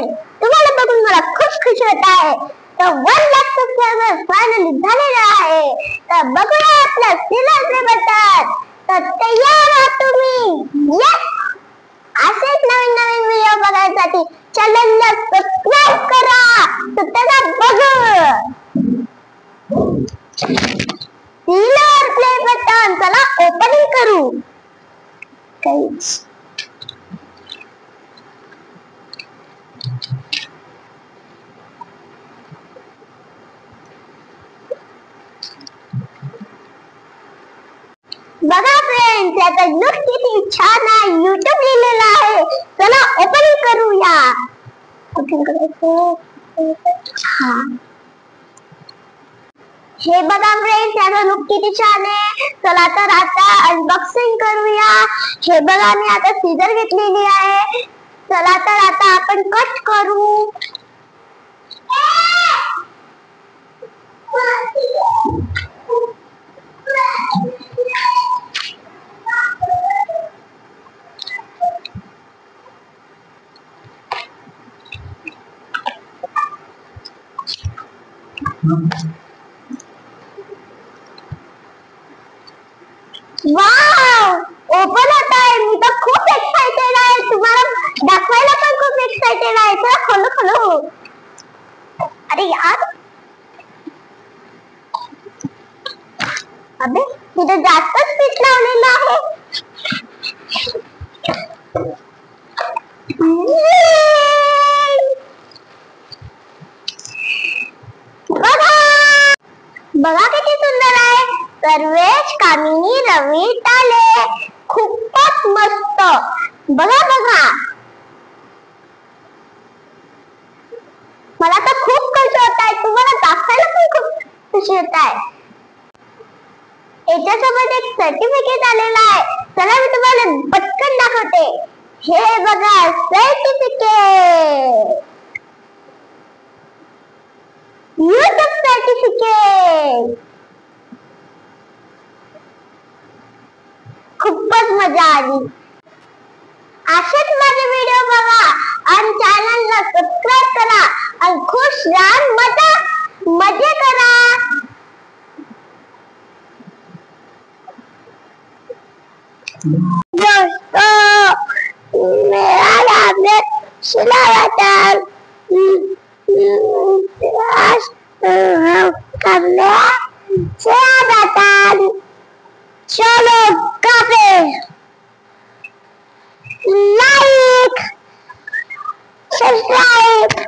असेल, तुम्हाला बघून मला खूप खुशी होत आहे. तर 1 लाख सबस्क्रायबर फायनली झालेला आहे. तर बघूया आपलं सिलेक्ट बटन. तर तयार आहात तुम्ही? यस. असेच नवीन नवीन व्हिडिओ बघण्यासाठी चॅनलला सबस्क्राइब करा. तर चला बघू. Select play button. चला ओपनिंग करू. बघा फ्रेंड्स, याचा लुक किती छान आहे. YouTube लिहिलेला आहे. चला ओपनिंग करूया. ओपन करायचं. हे बघा फ्रेंड्स, याचा लुक किती छान आहे. चला तर आता अनबॉक्सिंग करूया. हे बघा, मी आता सीजर घेतलेली आहे. चला तर आता आपण कट करू. वाव, ओपन होत आहे. मी तर खूप एक्साइटेड आहे. तुम्हाला दाखवायला पण खूप एक्साइटेड आहे. चला खोलू खोलू. अरे यार, अबे तिथे जास्तच पीठ लावलेलं आहे. बघा किती सुंदर आहे. सर्वेश कामिनी रवी टाले. खूपच मस्त. बघा बघा, मला तर खूप खुशी होत आहे. तुम्हाला दाखवायला पण खूप खुशी होत आहे. याच्यासोबत एक सर्टिफिकेट आलेला आहे. चला मी तुम्हाला पटकन दाखवते. हे बघा, सर्टिफिकेट. YouTube certificate. खूपच मजा आली. असेच माझे व्हिडिओ बघा आणि चॅनलला सबस्क्राइब करा आणि खुश राहा, मजे करा. दोस्तों, मेरा नाम है सिलावतन. करने से बता. चलो काफे लाइक सब्सक्राइब